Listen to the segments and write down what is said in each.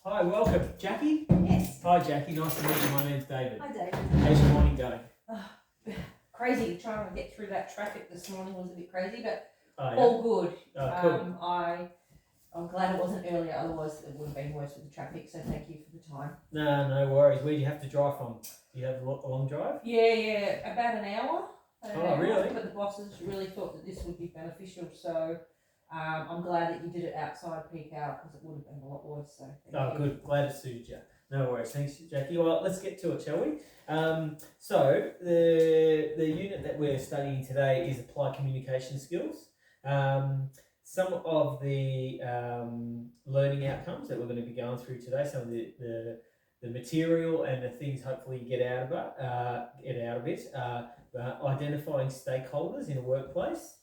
Hi, welcome. Jackie? Yes. Hi, Jackie. Nice to meet you. My name's David. Hi, David. How's your morning going? Crazy trying to get through that traffic this morning was a bit crazy, but Oh, yeah. all good. Cool. I'm glad it wasn't earlier, otherwise it would have been worse with the traffic. So thank you for the time. No worries. Where do you have to drive from? Do you have a long drive? Yeah, about an hour. Really? But the bosses really thought that this would be beneficial, so I'm glad that you did it outside peak hour because it would have been a lot worse. So thank you. Good. Glad it suited you. No worries. Thanks, Jackie. Well, let's get to it, shall we? So the unit that we're studying today is applied communication skills. Some of the learning outcomes that we're going to be going through today, some of the material and the things hopefully you get out of it, identifying stakeholders in a workplace,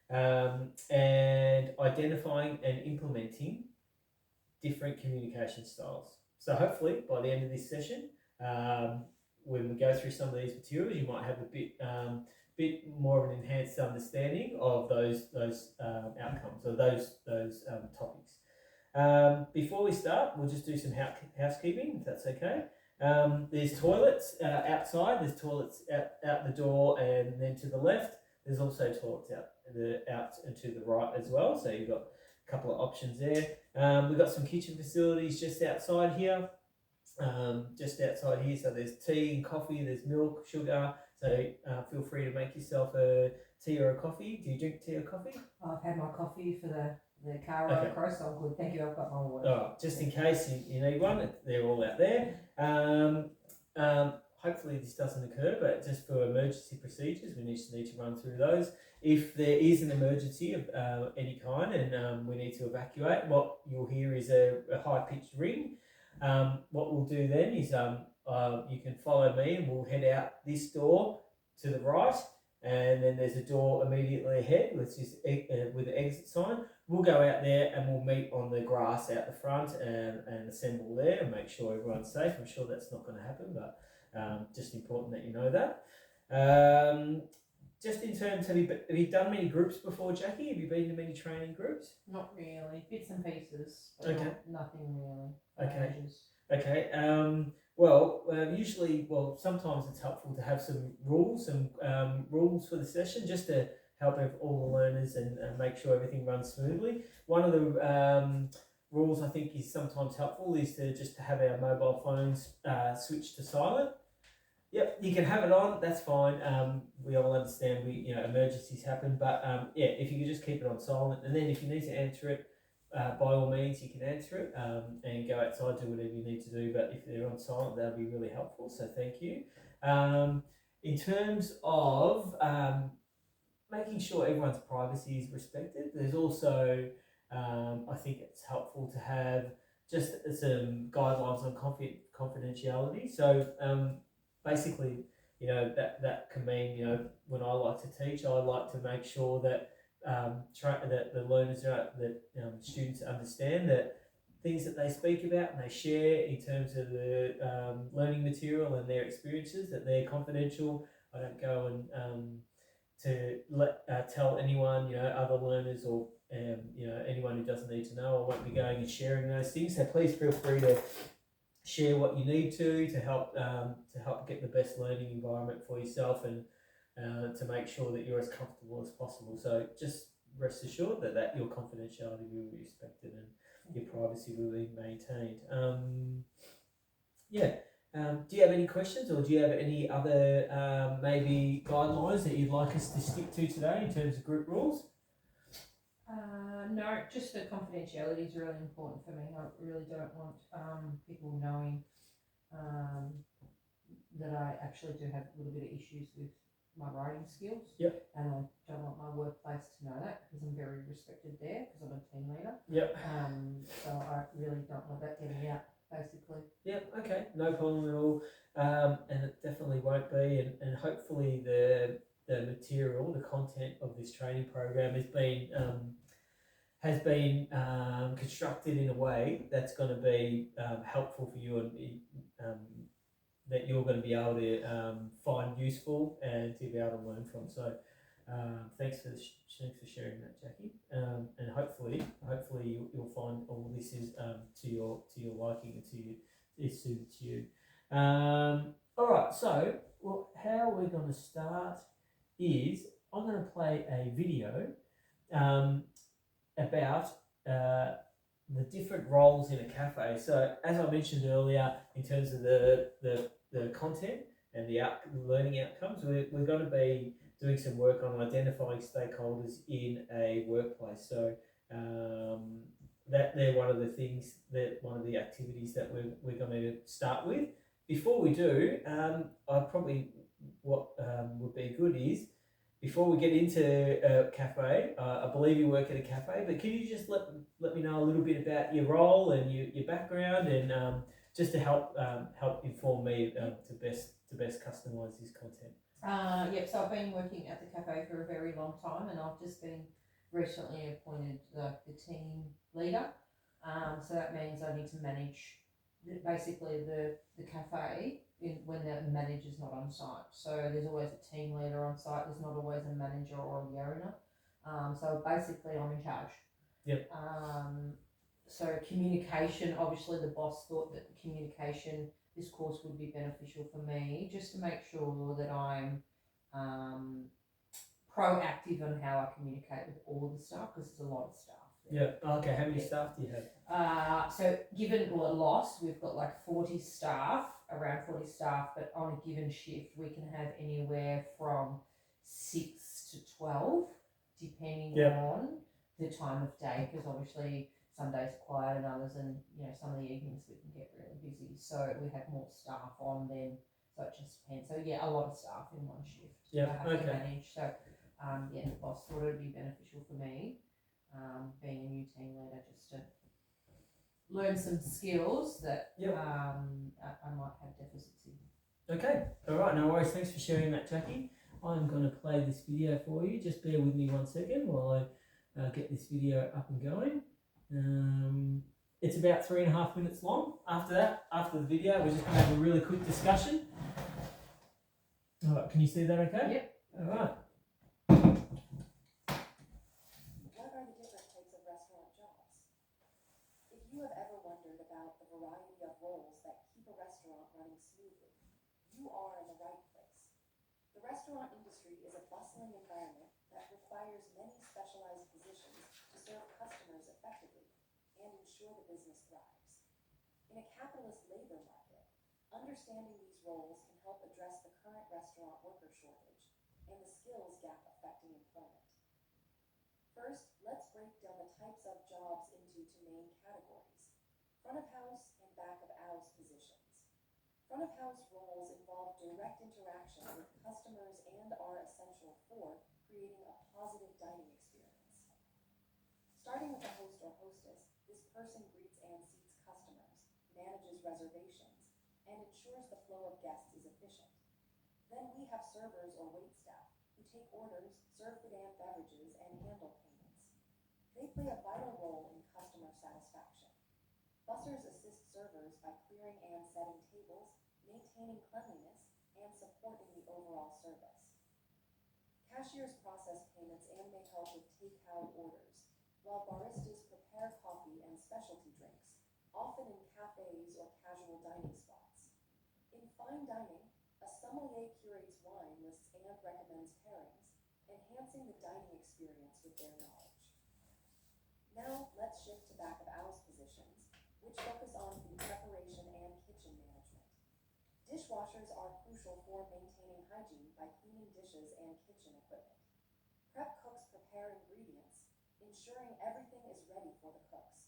and identifying and implementing different communication styles. So hopefully by the end of this session, when we go through some of these materials, you might have a bit more of an enhanced understanding of those outcomes or those topics. Before we start, we'll just do some housekeeping, if that's okay. There's toilets outside. There's toilets out the door, and then to the left, there's also toilets out and to the right as well. So you've got a couple of options there. We've got some kitchen facilities just outside here. So there's tea and coffee, there's milk, sugar, so feel free to make yourself a tea or a coffee. Do you drink tea or coffee? I've had my coffee for the car ride across, so I'm good. Thank you, I've got my water. Alright, just in case you need one, they're all out there. Hopefully this doesn't occur, but just for emergency procedures, we need to run through those. If there is an emergency of any kind and we need to evacuate, what you'll hear is a high-pitched ring. What we'll do then is you can follow me and we'll head out this door to the right, and then there's a door immediately ahead with the exit sign. We'll go out there and we'll meet on the grass out the front and assemble there and make sure everyone's safe. I'm sure that's not going to happen, but just important that you know that. Just in terms, have you done many groups before, Jackie? Have you been to many training groups? Not really, bits and pieces, but Okay. nothing really. Okay. Ages. Okay. Sometimes it's helpful to have some rules for the session, just to help all the learners and make sure everything runs smoothly. One of the rules I think is sometimes helpful is to have our mobile phones switched to silent. Yep, you can have it on. That's fine. We all understand emergencies happen, but if you could just keep it on silent, and then if you need to answer it, by all means, you can answer it and go outside, do whatever you need to do. But if they're on silent, that'll be really helpful. So thank you. In terms of making sure everyone's privacy is respected, there's also I think it's helpful to have just some guidelines on confidentiality. So basically, that can mean, when I like to teach, I like to make sure that that the learners students understand that things that they speak about and they share in terms of the learning material and their experiences, that they're confidential. I don't go and tell anyone, other learners or anyone who doesn't need to know. I won't be going and sharing those things. So please feel free to share what you need to help get the best learning environment for yourself and to make sure that you're as comfortable as possible. So just rest assured that your confidentiality will be respected and your privacy will be maintained. Do you have any questions, or do you have any other maybe guidelines that you'd like us to stick to today in terms of group rules? No, just the confidentiality is really important for me. I really don't want people knowing that I actually do have a little bit of issues with my writing skills. Yep. And I don't want my workplace to know that, because I'm very respected there because I'm a team leader. Yep. So I really don't want that getting out, basically. Yep. Okay. No problem at all. And it definitely won't be. And hopefully the material, the content of this training program has been constructed in a way that's going to be helpful for you and that you're going to be able to find useful and to be able to learn from. So Thanks for thanks for sharing that, Jackie. And hopefully you'll find all this is to your liking and is suited to you. All right. So how we're going to start is I'm going to play a video about the different roles in a cafe. So as I mentioned earlier, in terms of the content and the learning outcomes, we're going to be doing some work on identifying stakeholders in a workplace. So that they're one of the things one of the activities that we're going to start with. Before we do, I probably what would be good is before we get into a cafe, I believe you work at a cafe, but can you just let me know a little bit about your role and your background and just to help inform me to best customise this content. Yep, so I've been working at the cafe for a very long time, and I've just been recently appointed the team leader. So that means I need to manage basically the cafe when the manager's not on site. So there's always a team leader on site. There's not always a manager or the owner. So basically I'm in charge. Yep. So communication, obviously the boss thought that the communication, this course would be beneficial for me, just to make sure that I'm proactive on how I communicate with all the staff, because there's a lot of staff. Yeah. Okay. How many staff do you have? So given a loss, we've got like 40 staff, around 40 staff, but on a given shift, we can have anywhere from 6 to 12, depending on the time of day, because obviously some days are quiet and others, and some of the evenings we can get really busy. So we have more staff on then, so it just depends. So yeah, a lot of staff in one shift. Yeah. I have to manage. So the boss thought it would be beneficial for me, being a new team leader, just to learn some skills that I might have deficits in. Okay, all right, no worries. Thanks for sharing that, Jackie. I'm going to play this video for you. Just bear with me 1 second while I get this video up and going. It's about 3.5 minutes long. After the video, we're just going to have a really quick discussion. All right, can you see that okay? Yep. All right. What are the different types of restaurant jobs? If you have ever wondered about the variety of roles that keep a restaurant running smoothly, you are in the right place. The restaurant industry is a bustling environment that requires many specialized positions to serve customers effectively and ensure the business thrives. In a capitalist labor market, understanding these roles can help address the current restaurant worker shortage and the skills gap affecting employment. First, let's break down the types of jobs into two main categories: front of house and back of house positions. Front of house roles involve direct interaction with customers and are essential for creating a positive dining experience. Starting with the host or hostess, this person greets and seats customers, manages reservations, and ensures the flow of guests is efficient. Then we have servers or waitstaff who take orders, serve the damn beverages, and handle payments. They play a vital role in customer satisfaction. Bussers assist servers by clearing and setting tables, maintaining cleanliness, and supporting the overall service. Cashiers process payments and may help with take-out orders, while baristas prepare coffee and specialty drinks, often in cafes or casual dining spots. In fine dining, a sommelier curates wine lists and recommends pairings, enhancing the dining experience with their knowledge. Now let's shift to back of house positions, which focus on food preparation and kitchen management. Dishwashers are crucial for maintaining hygiene by cleaning dishes and kitchen equipment. Prep cooks prepare ingredients, ensuring everything is ready for the cooks.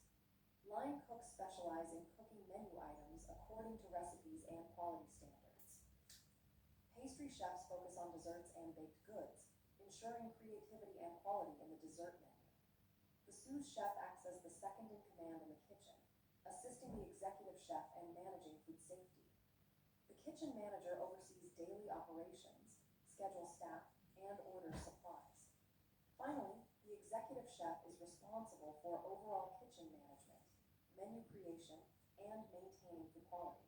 Line cooks specialize in cooking menu items according to recipes and quality standards. Pastry chefs focus on desserts and baked goods, ensuring creativity and quality in the dessert menu. The sous chef acts as the second in command in the kitchen, assisting the executive chef and managing food safety. The kitchen manager oversees daily operations, schedules staff, and orders supplies. Finally, the executive chef is responsible for overall kitchen management, menu creation, and maintaining food quality.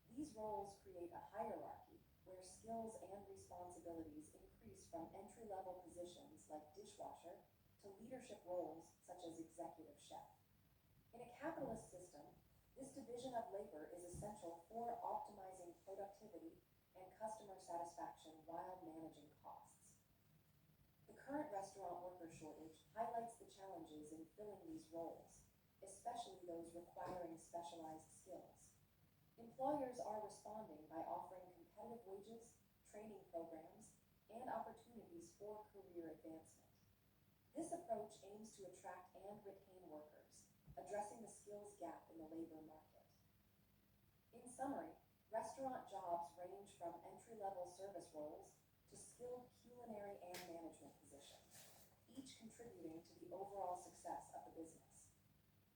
These roles create a hierarchy where skills and responsibilities increase from entry-level positions like dishwasher to leadership roles such as executive chef. In a capitalist system, this division of labor is essential for optimizing productivity and customer satisfaction while managing costs. The current restaurant worker shortage highlights the challenges in filling these roles, especially those requiring specialized skills. Employers are responding by offering competitive wages, training programs, and opportunities for career advancement. This approach aims to attract and retain workers, addressing the skills gap in the labor market. In summary, restaurant jobs range from entry-level service roles to skilled culinary and management positions, each contributing to the overall success of the business.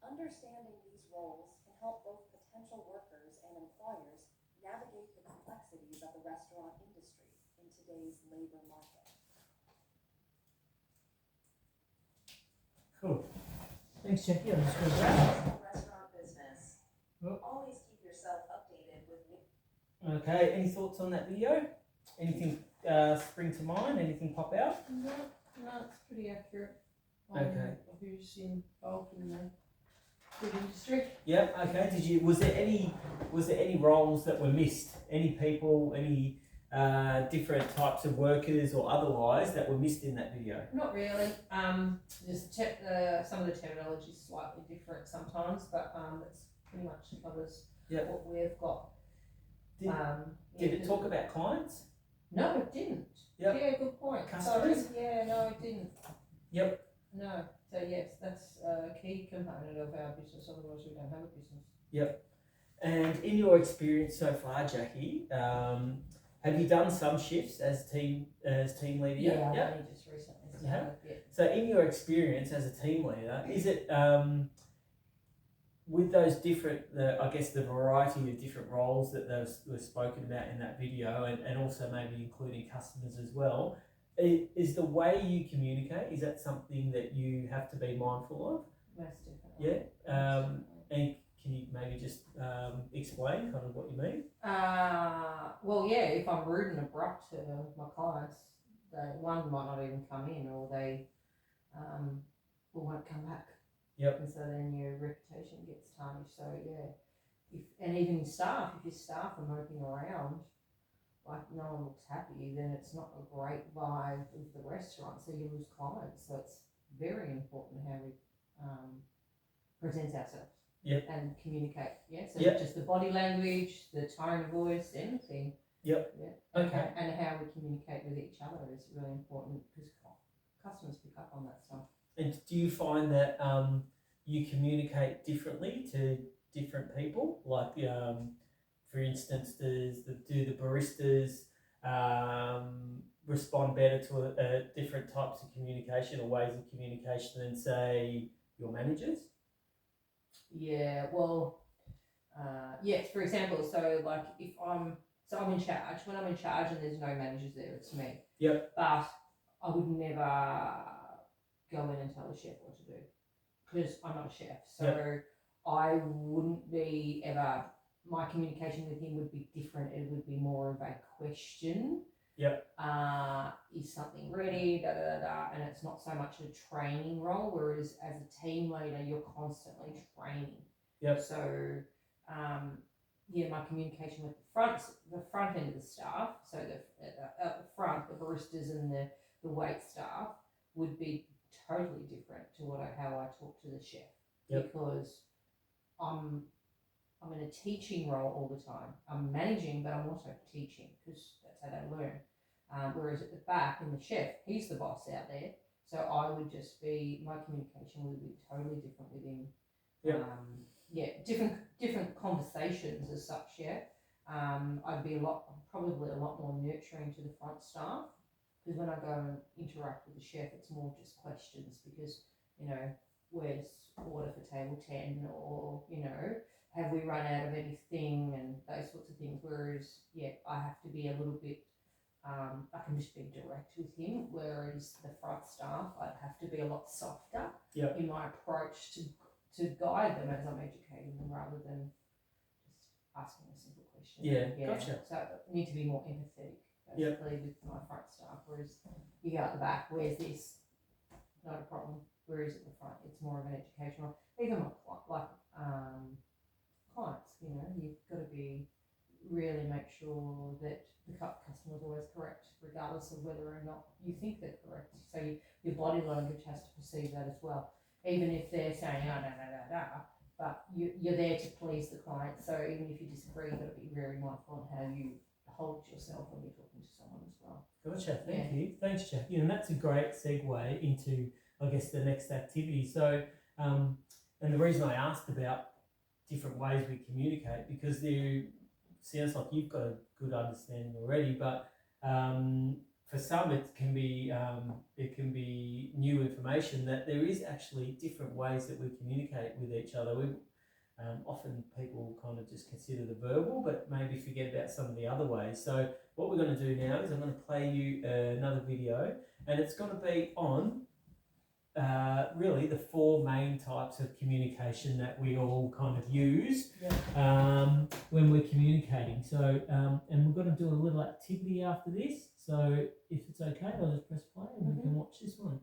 Understanding these roles can help both potential workers and employers navigate the complexities of the restaurant industry in today's labor market. Cool. Thanks, Jackie. I'm just going Restaurant business. Oh. Always keep yourself updated with new. Okay, any thoughts on that video? Anything spring to mind? Anything pop out? No, it's pretty accurate. Okay. Who's involved in the food industry? Yep. Okay. Was there any roles that were missed? Any people? Any different types of workers or otherwise that were missed in that video? Not really. Just some of the terminology is slightly different sometimes, but it's pretty much covers Yep. what we've got. Did it talk about clients? No, it didn't. Yep. Yeah, good point. Customers? Sorry. Yeah, no, it didn't. Yep. No. So yes, that's a key component of our business. Otherwise, we don't have a business. And in your experience so far, Jackie, have you done some shifts as team leader? Yeah, I only just recently You have? started. Yeah. So in your experience as a team leader, is it with those different, I guess the variety of different roles that were spoken about in that video, and also maybe including customers as well, is the way you communicate, is that something that you have to be mindful of? Most definitely. Yeah. Most definitely. And can you maybe just explain kind of what you mean? Well, yeah, if I'm rude and abrupt to my clients, one might not even come in, or they won't come back. Yep. And so then your reputation gets tarnished. So yeah, and even your staff, if your staff are moping around, like no one looks happy, then it's not a great vibe of the restaurant. So you lose clients. So it's very important how we present ourselves. Yep. And communicate. Yeah. So Yep. just the body language, the tone of voice, anything. Yep. Yeah. Okay. And how we communicate with each other is really important, because customers pick up on that stuff. And do you find that you communicate differently to different people? Like, for instance, do the baristas respond better to different types of communication or ways of communication than, say, your managers? Yeah, well, yes, for example, so like if I'm in charge, when I'm in charge and there's no managers there, it's me. Yep. But I would never go in and tell the chef what to do, because I'm not a chef. So Yep. I wouldn't be ever, my communication with him would be different. It would be more of a question. Yep. Is something ready? Da da da da. And it's not so much a training role, whereas as a team leader, you're constantly training. Yep. So, yeah, my communication with the front end of the staff, so at the front, the baristas and the wait staff, would be totally different to how I talk to the chef. Yep. Because I'm in a teaching role all the time. I'm managing, but I'm also teaching, because that's how they learn. Whereas at the back, in the chef, he's the boss out there. So I would just be, my communication would be totally different with him. Yep. Yeah, different conversations as such. Yeah. I'd be probably a lot more nurturing to the front staff, because when I go and interact with the chef, it's more just questions, because, where's order for table 10, or, have we run out of anything, and those sorts of things. Whereas, yeah, I have to be a little bit, I can just be direct with him, whereas the front staff, I'd have to be a lot softer. Yep. In my approach to guide them as I'm educating them, rather than just asking a simple question. Yeah, gotcha. So I need to be more empathetic basically with my front staff. Whereas you go at the back, where's this? Not a problem. Whereas at the front, it's more of an educational. Even clients, you know, you've got to be really make sure that the customer is always correct, regardless of whether or not you think they're correct. So your body language has to perceive that as well, even if they're saying but you're there to please the client. So even if you disagree, you've got to be very mindful on how you hold yourself when you're talking to someone as well. Gotcha. Thank you. Thanks, Jackie. And that's a great segue into, I guess, the next activity. So, and the reason I asked about different ways we communicate, because there sounds like you've got a good understanding already, but for some it can be new information that there is actually different ways that we communicate with each other. Often people kind of just consider the verbal, but maybe forget about some of the other ways. So what we're going to do now is I'm going to play you another video, and it's going to be on really the four main types of communication that we all kind of use when we're communicating. So, and we're going to do a little activity after this. So if it's okay, I'll just press play and we can watch this one.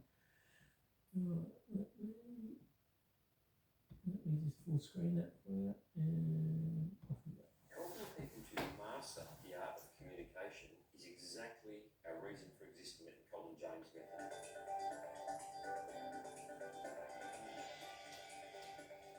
Let me just full screen that for you. And off we go. Helping people to master the art of communication is exactly our reason for existing at the Colin James Method.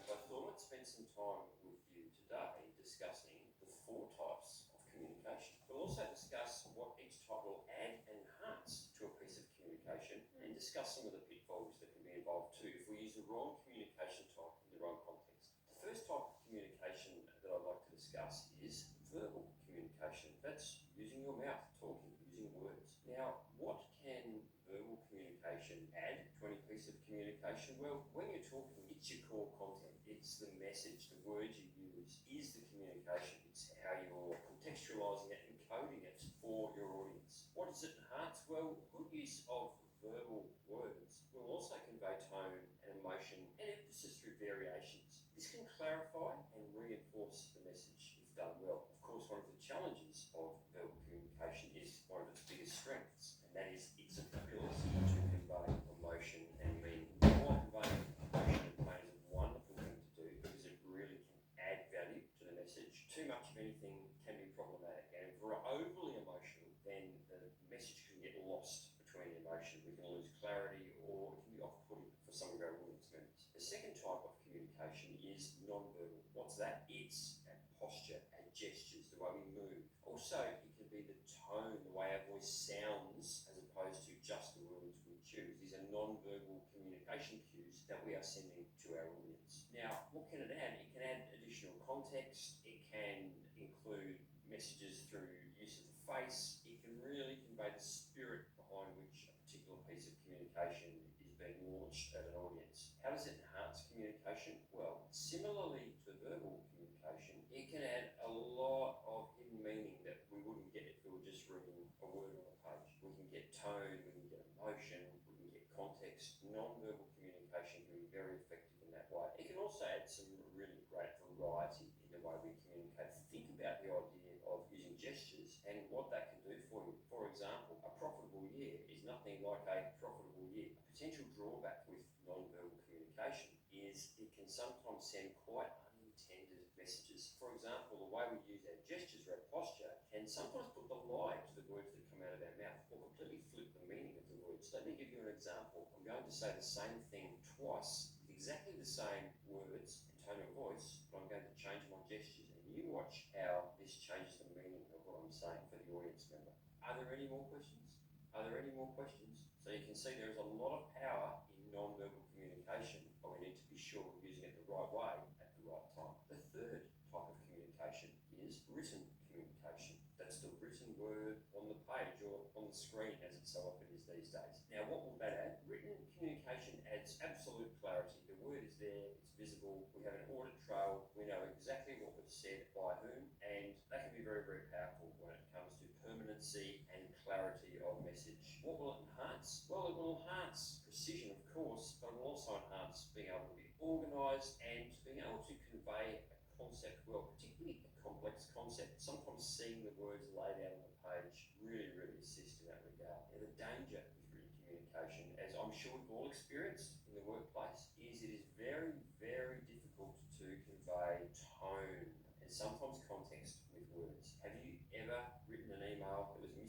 I thought I'd spend some time with you today discussing the four types of communication. We'll also discuss what each type will add and enhance to a piece of communication, and discuss some of the pitfalls that can be involved too if we use the wrong communication type in the wrong context. The first type of communication that I'd like to discuss is verbal communication. That's using your mouth, talking, using words. Now, what can verbal communication add to any piece of communication? Well, when you're talking, it's your core content. It's the message, the words you use is the communication. It's how you're contextualising it and coding it for your audience. What does it enhance? Well, good use of verbal words will also convey tone and emotion and emphasis through variations. This can clarify and reinforce the message if done well. Of course, one of the challenges of verbal communication is one of its biggest strengths, and that is its ability to convey emotion and meaning. While conveying emotion and pain is a wonderful thing to do because it really can add value to the message, too much of anything can be problematic. And if we're overly emotional, then the message can get lost between emotion. We can lose clarity, or it can be off-putting for some of our audience members. The second type of communication is non-verbal. What's that? It's our posture, our gestures, the way we move. Also, it can be the tone, the way our voice sounds, as opposed to just the words we choose. These are non-verbal communication cues that we are sending to our audience. Now, what can it add? It can add additional context. It can include messages through use of the face. It can really convey the spirit behind which a particular piece of communication is being launched at an audience. How does it enhance communication? Well, similarly to verbal communication, it can add a lot of hidden meaning that we wouldn't get if we were just reading a word on a page. We can get tone, we can get emotion, we can get context. Non-verbal communication can be very effective in that way. It can also add some really great variety in the way we communicate. Think about the idea of using gestures and what that can do for you. For example, a profitable year is nothing like a profitable year. A potential drawback with non-verbal communication is it can sometimes send quite unintended messages. For example, the way we use our gestures or our posture can sometimes put the lie to the words that come out of our mouth, or completely flip the meaning of the words. Let me give you an example. I'm going to say the same thing twice with exactly the same words and tone of voice, but I'm going to change my gestures, and you watch how this changes the meaning of what I'm saying for the audience member. Are there any more questions? Are there any more questions? So you can see there is a lot of power in non-verbal communication, but we need to be sure we're using it the right way at the right time. The third type of communication is written communication. That's the written word on the page or on the screen, as it so often is these days. Now, what will that add? Written communication adds absolute clarity. The word is there, it's visible, we have an audit trail, we know exactly what was said by whom, and that can be very, very powerful when it comes to permanency and clarity of message. What will it enhance? Well, it will enhance precision, of course, but it will also enhance being able to be organised and being able to convey a concept well, particularly a complex concept. Sometimes seeing the words laid out on the page really, really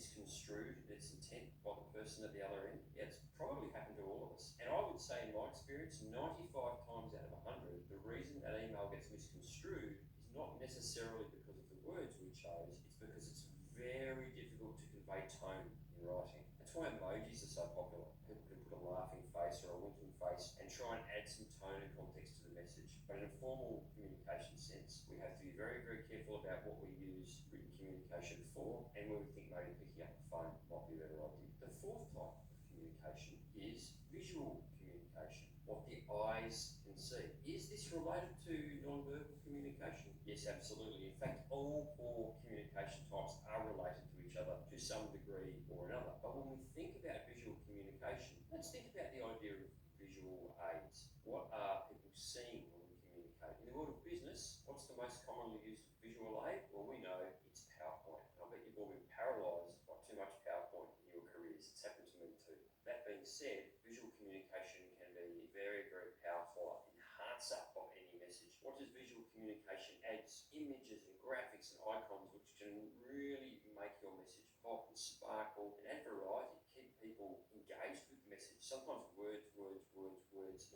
misconstrued its intent by the person at the other end? Yeah, it's probably happened to all of us. And I would say, in my experience, 95 times out of 100, the reason an email gets misconstrued is not necessarily because of the words we chose, it's because it's very difficult to convey tone in writing. That's why emojis are so popular. People can put a laughing face or a winking face and try and add some tone and context to the message. But in a formal communication sense, we have to be very, very careful about what we use written communication for, and when we think maybe picking up the phone might be a better idea. The fourth type of communication is visual communication, what the eyes can see. Is this related to non-verbal communication? Yes, absolutely. In fact, all four communication types are related to each other to some degree or another. But when we think about visual communication, let's think about the idea of visual aids. What are people seeing when we communicate? In the world of business, what's the most commonly used visual aid? Well, we know it's PowerPoint. I bet you've all been paralysed by too much PowerPoint in your careers. It's happened to me too. That being said, visual communication can be very, very powerful enhancer of any message. What does visual communication add? Images and graphics and icons which can really make your message pop and sparkle and add variety, keep people engaged with the message. Sometimes words, no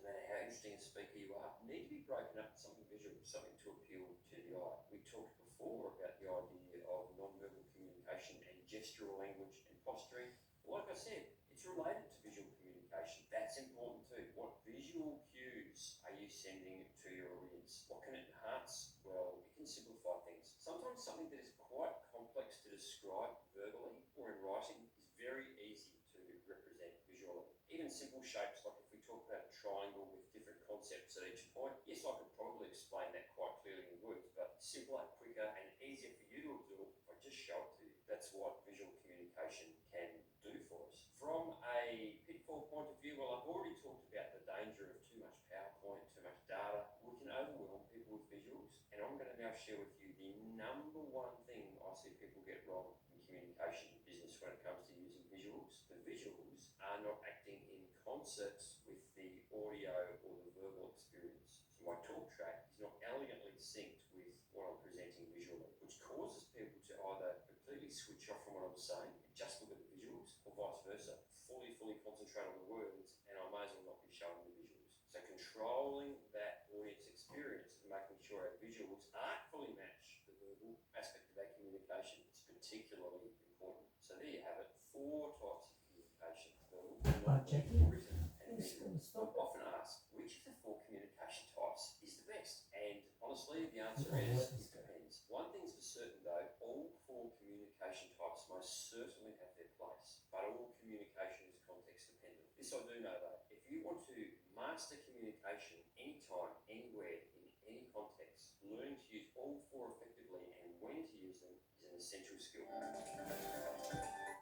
matter how interesting a speaker you are, need to be broken up into something visual, something to appeal to the eye. We talked before about the idea of non-verbal communication and gestural language and posturing. Like I said, it's related to visual communication. That's important too. What visual cues are you sending to your audience? What can it enhance? Well, it can simplify things. Sometimes something that is quite complex to describe verbally or in writing is very easy to represent visually. Even simple shapes, like if we talk about a triangle with different concepts at each point, yes, I could probably explain that quite clearly in words, but simpler, quicker, and easier for you to absorb if I just show it to you. That's what visual communication can do for us. From a pitfall point of view, well, I've already talked about the danger of too much PowerPoint, too much data. We can overwhelm people with visuals, and I'm going to now share with you the number one thing I see people get wrong in communication in business when it comes to using visuals. The visuals are not acting in concert with the audio or the verbal experience. So my talk track is not elegantly synced with what I'm presenting visually, which causes people to either completely switch off from what I'm saying and just look at the visuals, or vice versa, fully concentrate on the words, and I may as well not be showing the visuals. So controlling that audience experience and making sure our visuals artfully match the verbal aspect of our communication is particularly important. So there you have it, 4 types of communication: verbal, Jackie, written, and visual. I'm often asked, which of the 4 communication types is the best? And honestly, the answer is it depends. One thing's for certain though, all 4 communication types most certainly have their place, but all communication is context dependent. This I do know though, if you want to master communication anytime, anywhere, in any context, learning to use all 4 effectively and when to use them is an essential skill.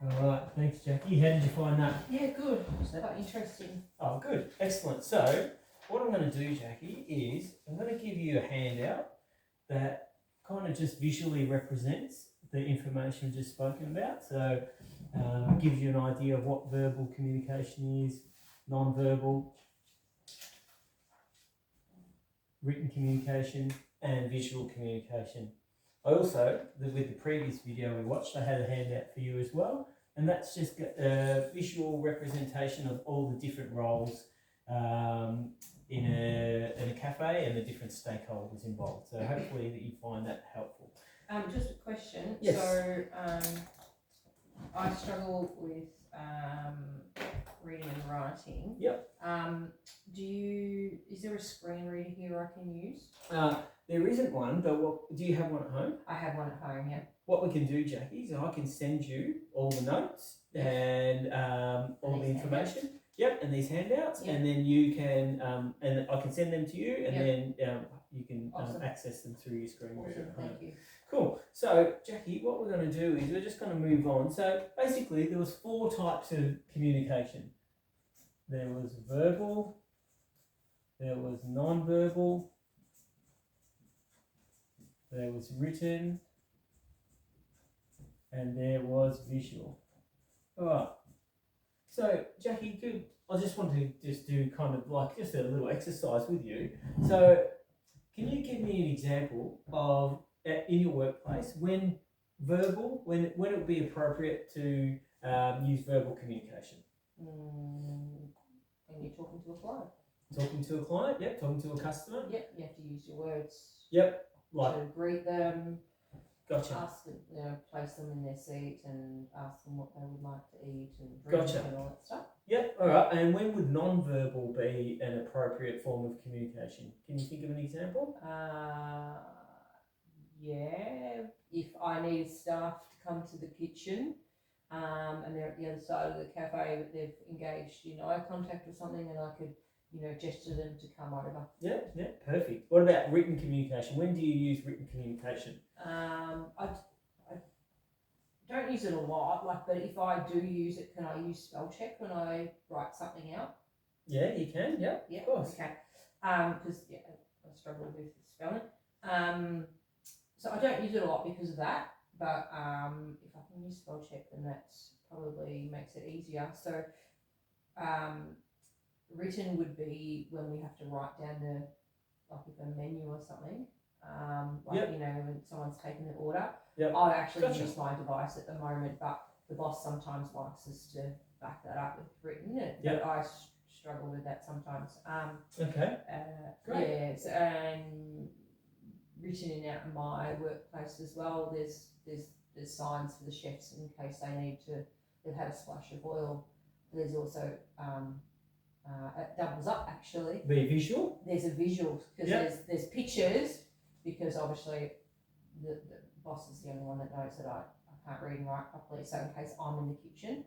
Alright, thanks Jackie. How did you find that? Yeah, good. It's quite interesting. Oh, good. Excellent. So, what I'm going to do, Jackie, is I'm going to give you a handout that kind of just visually represents the information we've just spoken about. So, gives you an idea of what verbal communication is, non-verbal, written communication, and visual communication. I also, with the previous video we watched, I had a handout for you as well, and that's just a visual representation of all the different roles in a cafe and the different stakeholders involved. So hopefully that you find that helpful. Just a question. Yes. So, I struggle with reading and writing. Yep. Is there a screen reader here I can use? There isn't one, but do you have one at home? I have one at home, yeah. What we can do, Jackie, is I can send you all the notes and all the information. Yep, and these handouts, and then you can, and I can send them to you, and then you can access them through your screen reader at home. Thank you. Cool. So, Jackie, what we're going to do is we're just going to move on. So, basically, there was 4 types of communication. There was verbal, there was non-verbal, there was written, and there was visual. All right. So, Jackie, I just want to do kind of like just a little exercise with you. So, can you give me an example of in your workplace when verbal? When it would be appropriate to use verbal communication? When you're talking to a client. Talking to a client, yep. Talking to a customer, Yep, you have to use your words. yep. Like, To greet them, gotcha. ask them, place them in their seat and ask them what they would like to eat and drink Gotcha. and all that stuff. Yep. All right. And when would non-verbal be an appropriate form of communication? Can you think of an example? Yeah, if I need staff to come to the kitchen, and they're at the other side of the cafe, but they've engaged in eye contact or something, and I could, gesture them to come over. Yeah. Yeah. Perfect. What about written communication? When do you use written communication? I don't use it a lot, but if I do use it, can I use spell check when I write something out? Yeah, you can. Yeah. Yeah. Of course. Okay. Because I struggle with spelling. So I don't use it a lot because of that. But if I can use spell check, then that's probably makes it easier. So written would be when we have to write down if a menu or something. When someone's taken the order. Yep. I actually Gotcha. use my device at the moment, but the boss sometimes likes us to back that up with written. Yep. But I struggle with that sometimes. Okay. Great. Yes, and written in out in my workplace as well. There's signs for the chefs in case they've had a splash of oil. There's also it doubles up actually. Be visual. There's a visual because Yep. there's pictures because obviously the boss is the only one that knows that I can't read and write properly. So in case I'm in the kitchen,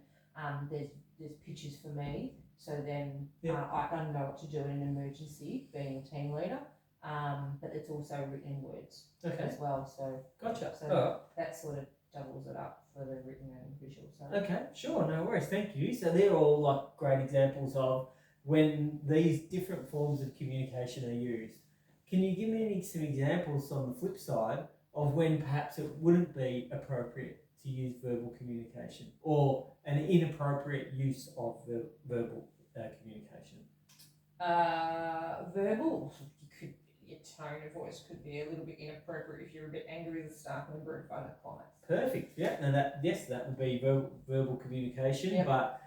there's pictures for me. So then Yep. I don't know what to do in an emergency, being a team leader. But it's also written in words Okay. as well. So Gotcha. So All right. that sort of doubles it up for the written and visual. So Okay, sure, no worries, thank you. So they're all like great examples of when these different forms of communication are used. Can you give me some examples on the flip side of when perhaps it wouldn't be appropriate to use verbal communication or an inappropriate use of verbal communication? verbal, your tone of voice could be a little bit inappropriate if you're a bit angry with a staff member in front of clients. Perfect. Yeah, and that would be verbal communication, Yep. but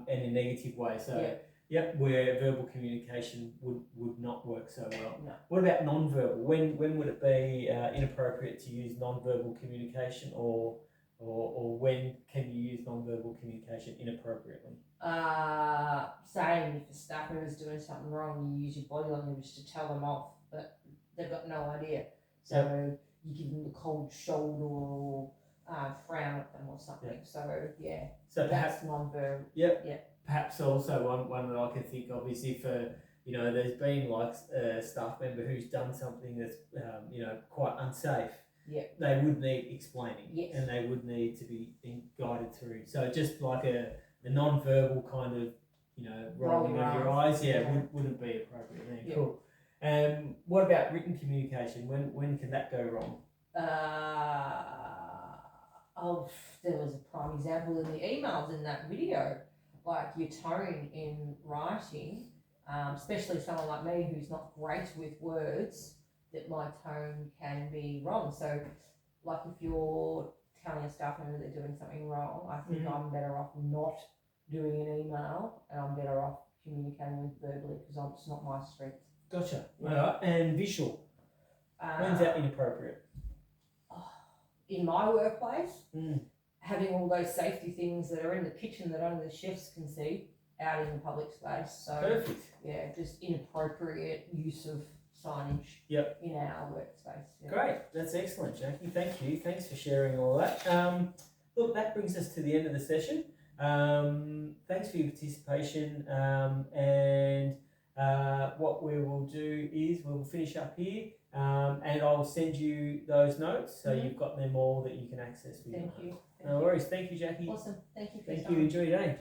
in a negative way. So, Yep. where verbal communication would not work so well. No. What about non-verbal? When would it be inappropriate to use non-verbal communication, or when can you use non-verbal communication inappropriately? Saying if a staff member is doing something wrong, you use your body language to tell them off, but they've got no idea. So you give them the cold shoulder or frown at them or something. Yep. So So perhaps that's non-verbal. perhaps also one that I can think of is if there's been like a staff member who's done something that's quite unsafe. Yep. They would need explaining. Yes. And they would need to be guided through. So just like a non-verbal kind of rolling of your eyes, wouldn't be appropriate then. Yeah. Cool. What about written communication? When can that go wrong? There was a prime example in the emails in that video, like your tone in writing, especially someone like me who's not great with words, that my tone can be wrong. So, like if you're telling a staff member they're doing something wrong, I think I'm better off not doing an email, and I'm better off communicating with verbally because it's not my strength. Gotcha. All right. And visual. When's that inappropriate? In my workplace, Mm. having all those safety things that are in the kitchen that only the chefs can see out in the public space. So Perfect. yeah, just inappropriate use of signage in our workspace. Yeah. Great. That's excellent, Jackie. Thank you. Thanks for sharing all that. Look, that brings us to the end of the session. Thanks for your participation. And what we will do is we'll finish up here. And I'll send you those notes so you've got them all that you can access with Thank your you. notes. No worries. Thank you, Jackie. Awesome. Thank you for your Thank time. you. Enjoy your day.